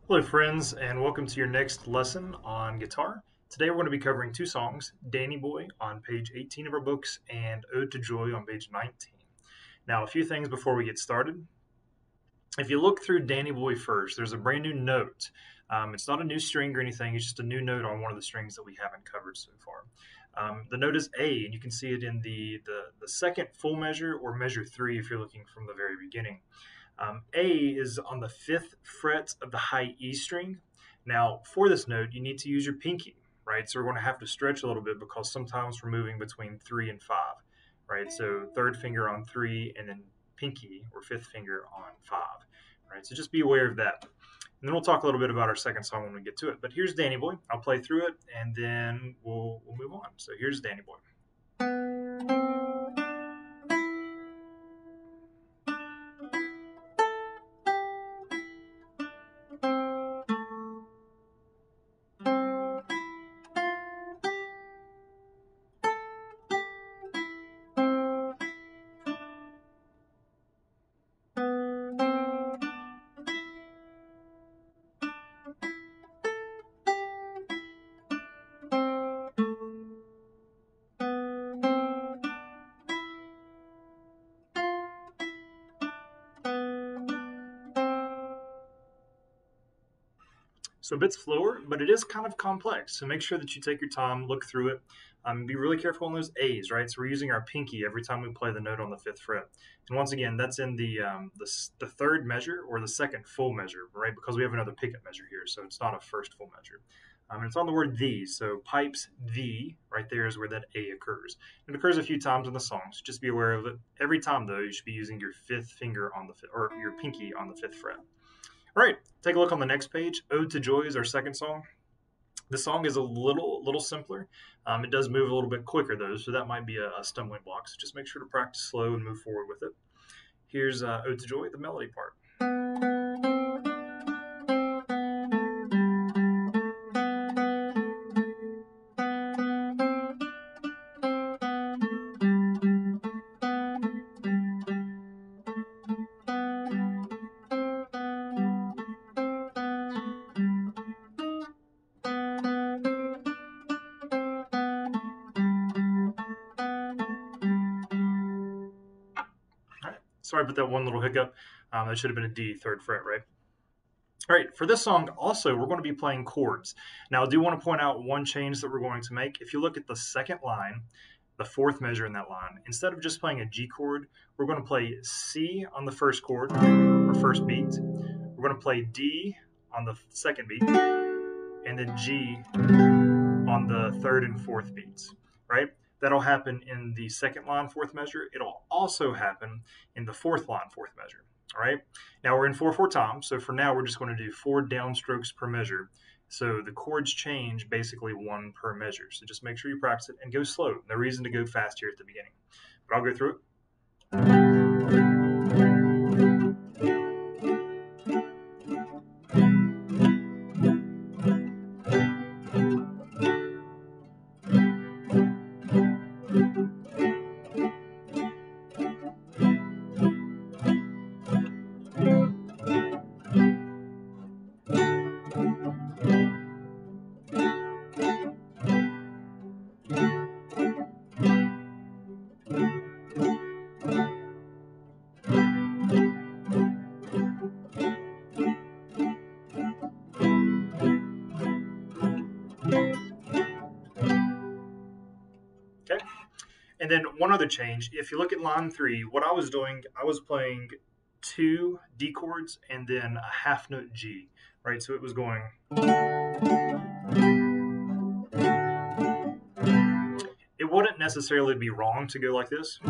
Hello, friends, and welcome to your next lesson on guitar. Today we're going to be covering two songs, Danny Boy on page 18 of our books and Ode to Joy on page 19. Now, a few things before we get started. If you look through Danny Boy first, there's a brand new note. It's not a new string or anything, it's just a new note on one of the strings that we haven't covered so far. The note is A, and you can see it in the second full measure or measure 3 if you're looking from the very beginning. A is on the 5th fret of the high E string. Now, for this note, you need to use your pinky, right? So we're going to have to stretch a little bit because sometimes we're moving between 3 and 5, right? So third finger on 3 and then pinky or fifth finger on 5, right? So just be aware of that. And then we'll talk a little bit about our second song when we get to it. But here's Danny Boy. I'll play through it and then we'll move on. So here's Danny Boy. So a bit slower, but it is kind of complex. So make sure that you take your time, look through it. Be really careful on those A's, right? So we're using our pinky every time we play the note on the 5th fret. And once again, that's in the third measure or the second full measure, right? Because we have another picket measure here, so it's not a first full measure. And it's on the word the, so pipes the, right there is where that A occurs. It occurs a few times in the song, so just be aware of it. Every time, though, you should be using your fifth finger on the or your pinky on the 5th fret. All right, take a look on the next page. Ode to Joy is our second song. The song is a little simpler. It does move a little bit quicker, though, so that might be a stumbling block. So just make sure to practice slow and move forward with it. Here's Ode to Joy, the melody part. Sorry about that one little hiccup. That should have been a D, 3rd fret, right? All right, for this song also, we're going to be playing chords. Now, I do want to point out one change that we're going to make. If you look at the second line, the 4th measure in that line, instead of just playing a G chord, we're going to play C on the first chord, or first beat. We're going to play D on the second beat, and then G on the 3rd and 4th beats, right? That'll happen in the second line 4th measure. It'll also happen in the 4th line 4th measure. All right. Now we're in 4/4 time, so for now we're just going to do 4 downstrokes per measure. So the chords change basically 1 per measure. So just make sure you practice it and go slow. No reason to go fast here at the beginning, but I'll go through it. Okay. And then one other change, if you look at line 3, what I was doing, I was playing 2 D chords and then a half note G, right? So it was going. It wouldn't necessarily be wrong to go like this.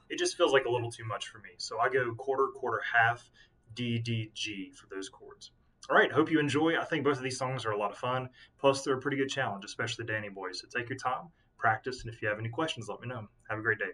It just feels like a little too much for me. So I go quarter, quarter, half, D, D, G for those chords. All right, hope you enjoy. I think both of these songs are a lot of fun. Plus, they're a pretty good challenge, especially Danny Boy. So take your time, practice, and if you have any questions, let me know. Have a great day.